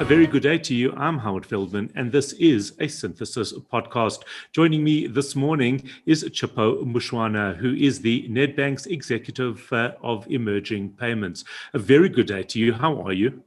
very good day to you. I'm Howard Feldman, and this is a Synthesis podcast. Joining me this morning is Chipo Mushwana, who is the Nedbank's Executive of Emerging Payments. A very good day to you. How are you?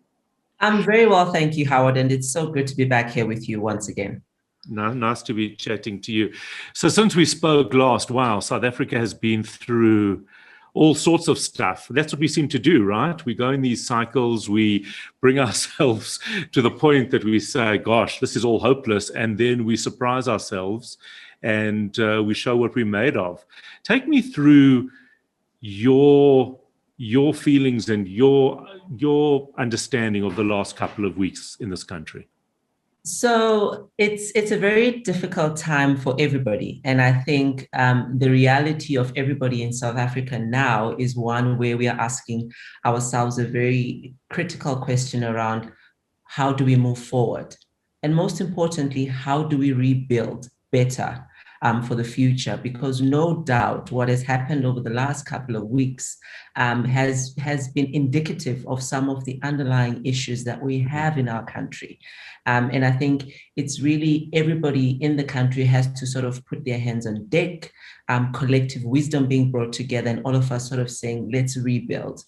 I'm very well, thank you, Howard, and it's so good to be back here with you once again. Nice to be chatting to you. So since we spoke last, wow, South Africa has been through all sorts of stuff. That's what we seem to do, right? We go in these cycles, we bring ourselves to the point that we say, gosh, this is all hopeless. And then we surprise ourselves and we show what we're made of. Take me through your feelings and your understanding of the last couple of weeks in this country. So it's a very difficult time for everybody. And I think the reality of everybody in South Africa now is one where we are asking ourselves a very critical question around how do we move forward? And most importantly, how do we rebuild better for the future? Because no doubt what has happened over the last couple of weeks has been indicative of some of the underlying issues that we have in our country. And I think it's really everybody in the country has to sort of put their hands on deck, collective wisdom being brought together, and all of us sort of saying, let's rebuild.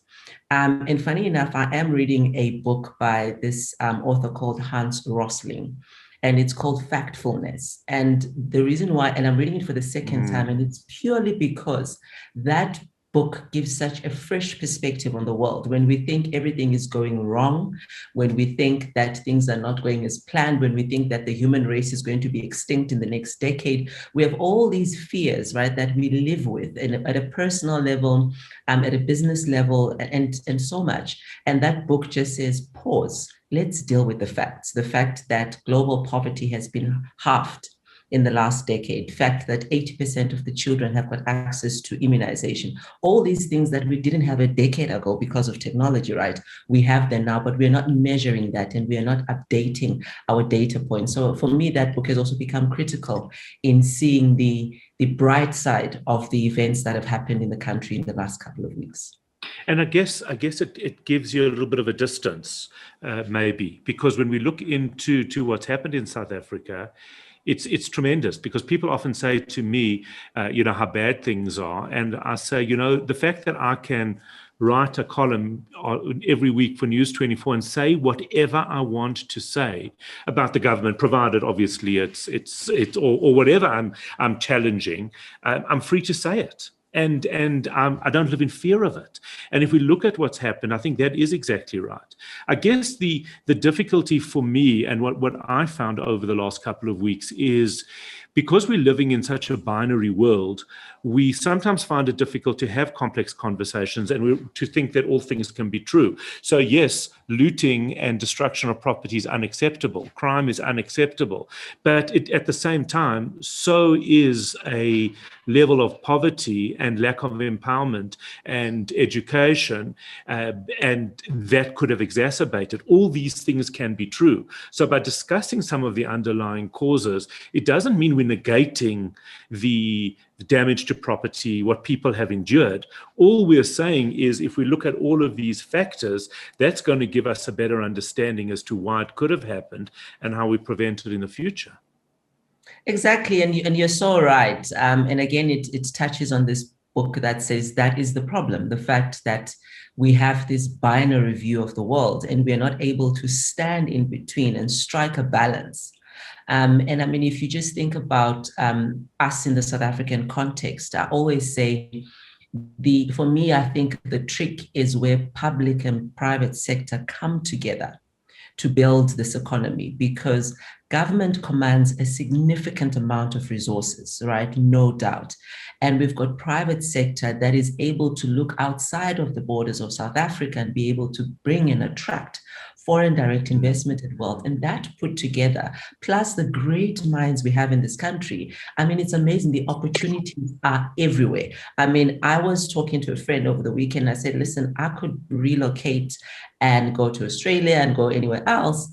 And funny enough, I am reading a book by this author called Hans Rosling, and it's called Factfulness. And the reason why, and I'm reading it for the second time, and it's purely because that book gives such a fresh perspective on the world. When we think everything is going wrong, when we think that things are not going as planned, when we think that the human race is going to be extinct in the next decade, we have all these fears, right, that we live with at a personal level, at a business level, and so much. And that book just says, pause, let's deal with the facts. The fact that global poverty has been halved in the last decade, the fact that 80% of the children have got access to immunization, all these things that we didn't have a decade ago because of technology, right? We have them now, but we're not measuring that and we are not updating our data points. So for me, that book has also become critical in seeing the bright side of the events that have happened in the country in the last couple of weeks. And I guess it gives you a little bit of a distance, maybe, because when we look into what's happened in South Africa, it's tremendous, because people often say to me, how bad things are. And I say, the fact that I can write a column every week for News 24 and say whatever I want to say about the government, provided obviously it's or whatever I'm challenging, I'm free to say it. And I don't live in fear of it. And if we look at what's happened, I think that is exactly right. I guess the difficulty for me and what I found over the last couple of weeks is, because we're living in such a binary world, we sometimes find it difficult to have complex conversations and to think that all things can be true. So yes, looting and destruction of property is unacceptable. Crime is unacceptable. But at the same time, so is a level of poverty and lack of empowerment and education, and that could have exacerbated. All these things can be true. So by discussing some of the underlying causes, it doesn't mean we're negating the damage to property, what people have endured. All we're saying is, if we look at all of these factors, that's going to give us a better understanding as to why it could have happened and how we prevent it in the future. Exactly, and you're so right. And again, it touches on this book that says that is the problem, the fact that we have this binary view of the world and we are not able to stand in between and strike a balance. And I mean, if you just think about us in the South African context, I always say, for me, I think the trick is where public and private sector come together to build this economy, because government commands a significant amount of resources, right? No doubt. And we've got private sector that is able to look outside of the borders of South Africa and be able to bring and attract foreign direct investment and wealth. And that put together, plus the great minds we have in this country, I mean, it's amazing. The opportunities are everywhere. I mean, I was talking to a friend over the weekend. I said, listen, I could relocate and go to Australia and go anywhere else.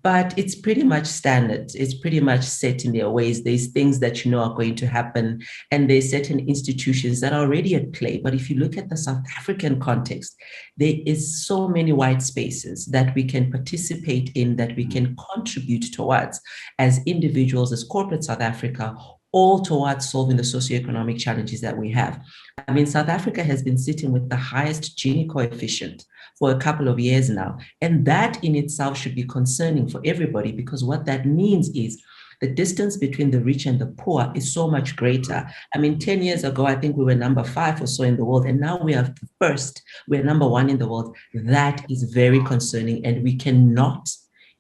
but it's pretty much standard. It's pretty much set in their ways. There's things that you know are going to happen, and there's certain institutions that are already at play. But if you look at the South African context, there is so many white spaces that we can participate in, that we can contribute towards as individuals, as corporate South Africa, all towards solving the socioeconomic challenges that we have. I mean, South Africa has been sitting with the highest Gini coefficient for a couple of years now. And that in itself should be concerning for everybody, because what that means is the distance between the rich and the poor is so much greater. I mean, 10 years ago, I think we were number 5 or so in the world, and now we are the first. We're number 1 in the world. That is very concerning, and we cannot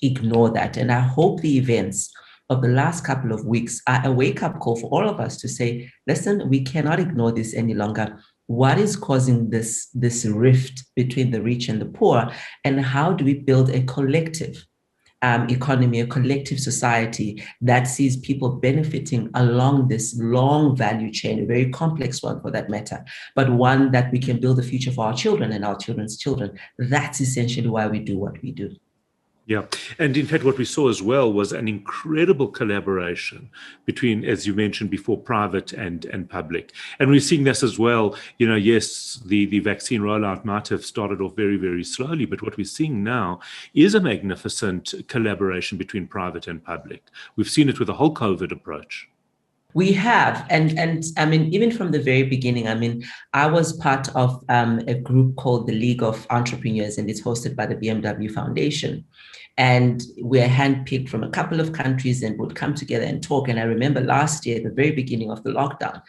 ignore that. And I hope the events of the last couple of weeks are a wake-up call for all of us to say, listen, we cannot ignore this any longer. What is causing this rift between the rich and the poor, and how do we build a collective economy, a collective society that sees people benefiting along this long value chain, a very complex one for that matter, but one that we can build a future for our children and our children's children. That's essentially why we do what we do. Yeah. And in fact, what we saw as well was an incredible collaboration between, as you mentioned before, private and public. And we're seeing this as well. You know, yes, the vaccine rollout might have started off very, very slowly, but what we're seeing now is a magnificent collaboration between private and public. We've seen it with the whole COVID approach. We have, and I mean, even from the very beginning, I mean, I was part of a group called the League of Entrepreneurs, and it's hosted by the BMW Foundation. And we're handpicked from a couple of countries and would come together and talk. And I remember last year, the very beginning of the lockdown,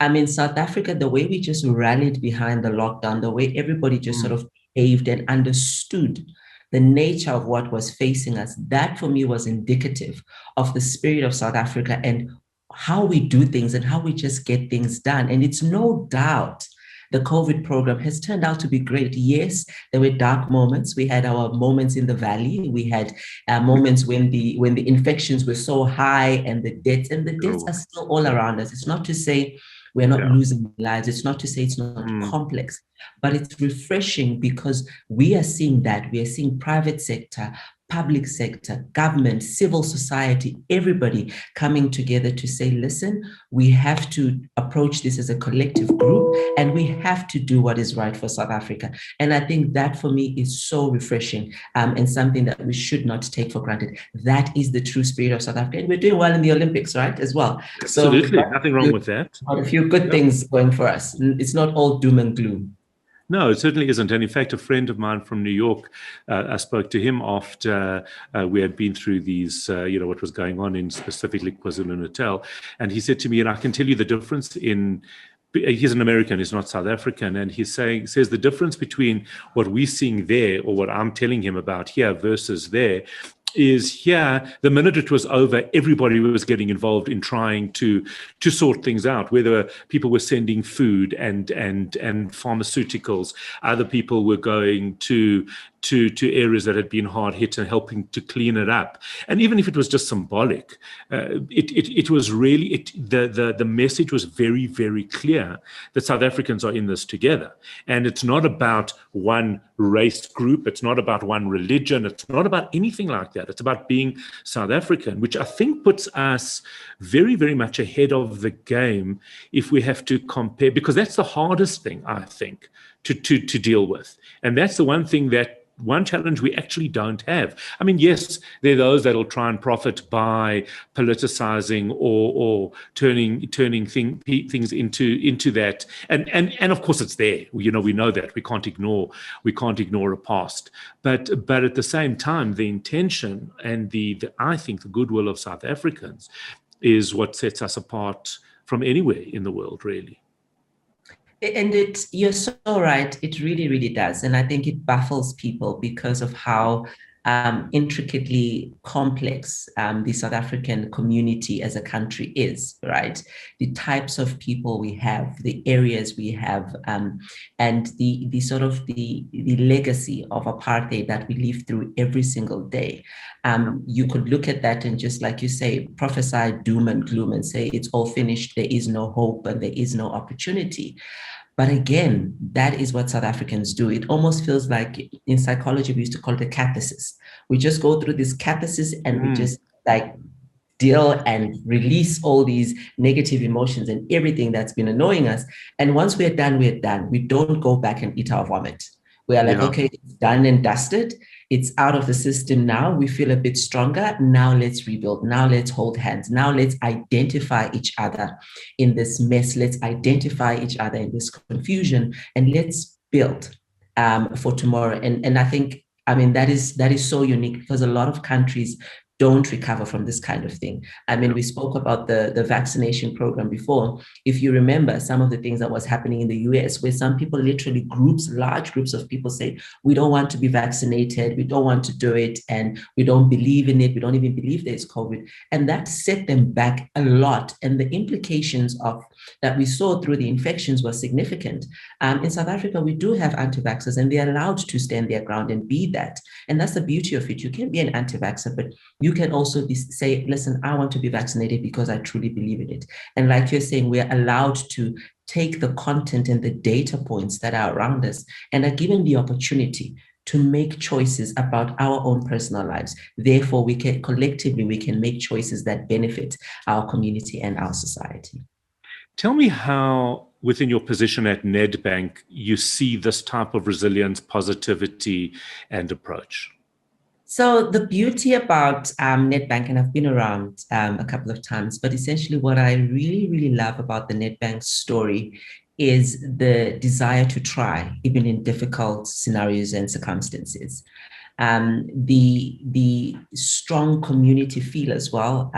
I mean, South Africa, the way we just rallied behind the lockdown, the way everybody just sort of behaved and understood the nature of what was facing us, that for me was indicative of the spirit of South Africa and how we do things and how we just get things done. And it's no doubt the COVID program has turned out to be great. Yes, there were dark moments. We had our moments in the valley. We had moments when the infections were so high, and the deaths are still all around us. It's not to say we're not losing lives. It's not to say it's not complex, but it's refreshing because we are seeing that. We are seeing private sector, public sector, government, civil society, everybody coming together to say, listen, we have to approach this as a collective group, and we have to do what is right for South Africa. And I think that for me is so refreshing, and something that we should not take for granted. That is the true spirit of South Africa. And we're doing well in the Olympics, right, as well. Absolutely, so nothing wrong with that. A few good things going for us. It's not all doom and gloom. No, it certainly isn't. And in fact, a friend of mine from New York, I spoke to him after we had been through these, what was going on in specifically KwaZulu-Natal. And he said to me, and I can tell you the difference in, he's an American, he's not South African. And he says the difference between what we're seeing there, or what I'm telling him about here versus there, is here, the minute it was over, everybody was getting involved in trying to sort things out, whether people were sending food and pharmaceuticals, other people were going to areas that had been hard hit and helping to clean it up. And even if it was just symbolic, it was really, the message was very, very clear that South Africans are in this together. And it's not about one race group. It's not about one religion. It's not about anything like that. It's about being South African, which I think puts us very, very much ahead of the game if we have to compare, because that's the hardest thing, I think, to deal with. And that's the one challenge we actually don't have. I mean, yes, there are those that will try and profit by politicizing or turning things into that. And of course it's there. We know that. We can't ignore a past. But at the same time, the intention and I think the goodwill of South Africans is what sets us apart from anywhere in the world, really. And you're so right. It really, really does. And I think it baffles people because of how intricately complex the South African community as a country is, right? The types of people we have, the areas we have, and the sort of the legacy of apartheid that we live through every single day. You could look at that and just, like you say, prophesy doom and gloom and say it's all finished, there is no hope and there is no opportunity. But again, that is what South Africans do. It almost feels like in psychology, we used to call it a catharsis. We just go through this catharsis and we just like deal and release all these negative emotions and everything that's been annoying us. And once we're done, we're done. We don't go back and eat our vomit. We are like, okay, it's done and dusted. It's out of the system now. We feel a bit stronger. Now let's rebuild. Now let's hold hands. Now let's identify each other in this mess. Let's identify each other in this confusion, and let's build for tomorrow. And I think, I mean, that is so unique, because a lot of countries don't recover from this kind of thing. I mean, we spoke about the vaccination program before. If you remember some of the things that was happening in the US, where some people, literally large groups of people, say, we don't want to be vaccinated, we don't want to do it, and we don't believe in it, we don't even believe there's COVID. And that set them back a lot. And the implications of that we saw through the infections were significant. In South Africa, we do have anti-vaxxers, and they're allowed to stand their ground and be that. And that's the beauty of it. You can be an anti-vaxxer, but you can also say, listen, I want to be vaccinated because I truly believe in it. And like you're saying, we're allowed to take the content and the data points that are around us and are given the opportunity to make choices about our own personal lives. Therefore, we can collectively make choices that benefit our community and our society. Tell me how, within your position at Nedbank, you see this type of resilience, positivity, and approach. So the beauty about Nedbank, and I've been around a couple of times, but essentially what I really, really love about the Nedbank story is the desire to try, even in difficult scenarios and circumstances. The strong community feel as well.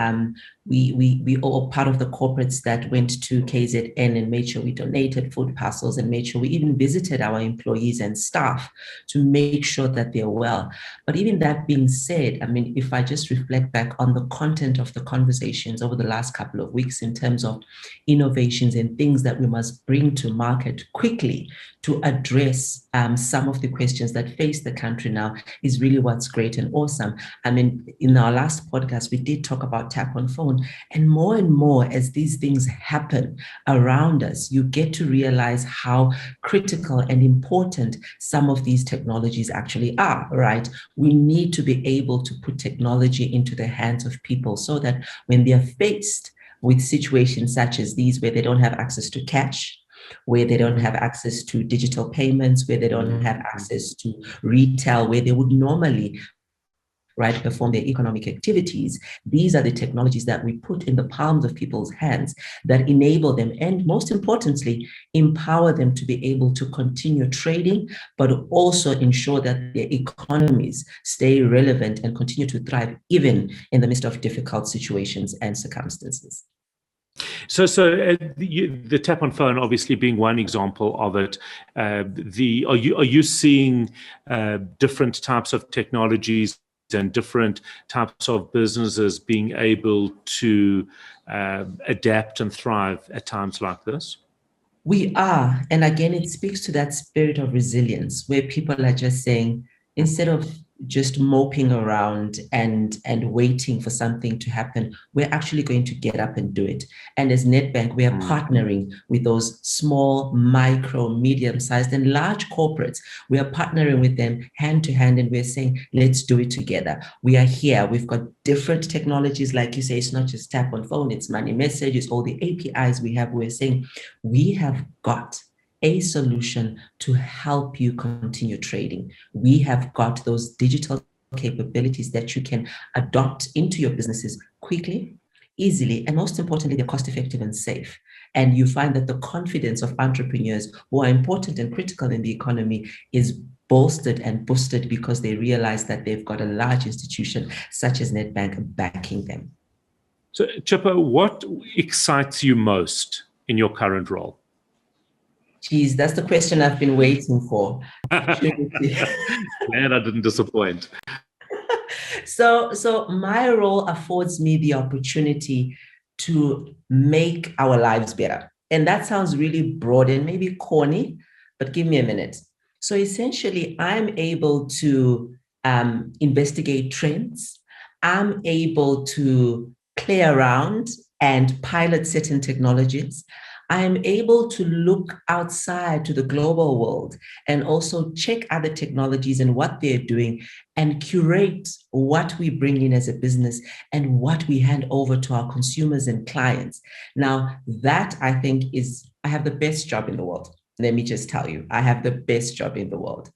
We all part of the corporates that went to KZN and made sure we donated food parcels and made sure we even visited our employees and staff to make sure that they're well. But even that being said, I mean, if I just reflect back on the content of the conversations over the last couple of weeks in terms of innovations and things that we must bring to market quickly to address some of the questions that face the country now, is really what's great and awesome. I mean, in our last podcast, we did talk about tap on phone, and more as these things happen around us, you get to realize how critical and important some of these technologies actually are, right? We need to be able to put technology into the hands of people so that when they are faced with situations such as these, where they don't have access to cash, where they don't have access to digital payments, where they don't have access to retail, where they would normally, right, perform their economic activities. These are the technologies that we put in the palms of people's hands that enable them, and most importantly, empower them to be able to continue trading, but also ensure that their economies stay relevant and continue to thrive even in the midst of difficult situations and circumstances. So the tap on phone obviously being one example of it. Are you seeing different types of technologies and different types of businesses being able to adapt and thrive at times like this? We are, and again, it speaks to that spirit of resilience where people are just saying, instead of just moping around and waiting for something to happen, we're actually going to get up and do it. And as Nedbank, we are partnering with those small, micro, medium-sized, and large corporates. We are partnering with them hand to hand, and we're saying, let's do it together. We are here. We've got different technologies. Like you say, it's not just tap on phone, it's money message, it's all the APIs we have. We're saying, we have got a solution to help you continue trading. We have got those digital capabilities that you can adopt into your businesses quickly, easily, and most importantly, they're cost-effective and safe. And you find that the confidence of entrepreneurs, who are important and critical in the economy, is bolstered and boosted because they realize that they've got a large institution such as Nedbank backing them. So, Chipo, what excites you most in your current role? Geez, that's the question I've been waiting for. Man, I didn't disappoint. So my role affords me the opportunity to make our lives better. And that sounds really broad and maybe corny, but give me a minute. So essentially, I'm able to investigate trends. I'm able to play around and pilot certain technologies. I am able to look outside to the global world and also check other technologies and what they're doing and curate what we bring in as a business and what we hand over to our consumers and clients. Now, that I think I have the best job in the world. Let me just tell you, I have the best job in the world,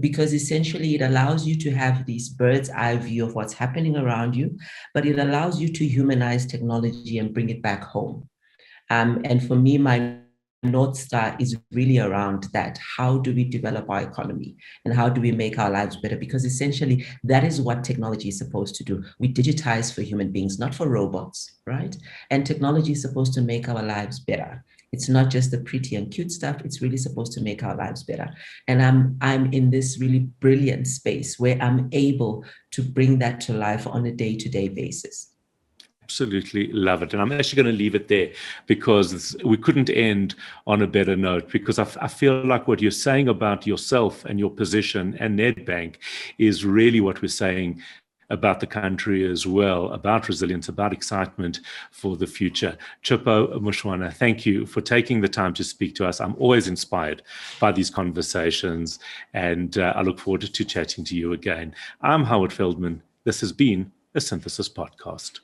because essentially it allows you to have this bird's eye view of what's happening around you, but it allows you to humanize technology and bring it back home. And for me, my North Star is really around that. How do we develop our economy and how do we make our lives better? Because essentially that is what technology is supposed to do. We digitize for human beings, not for robots, right? And technology is supposed to make our lives better. It's not just the pretty and cute stuff. It's really supposed to make our lives better. And I'm in this really brilliant space where I'm able to bring that to life on a day-to-day basis. Absolutely love it. And I'm actually going to leave it there because we couldn't end on a better note, because I feel like what you're saying about yourself and your position and Nedbank is really what we're saying about the country as well, about resilience, about excitement for the future. Chipo Mushwana, thank you for taking the time to speak to us. I'm always inspired by these conversations, and I look forward to chatting to you again. I'm Howard Feldman. This has been a Synthesis Podcast.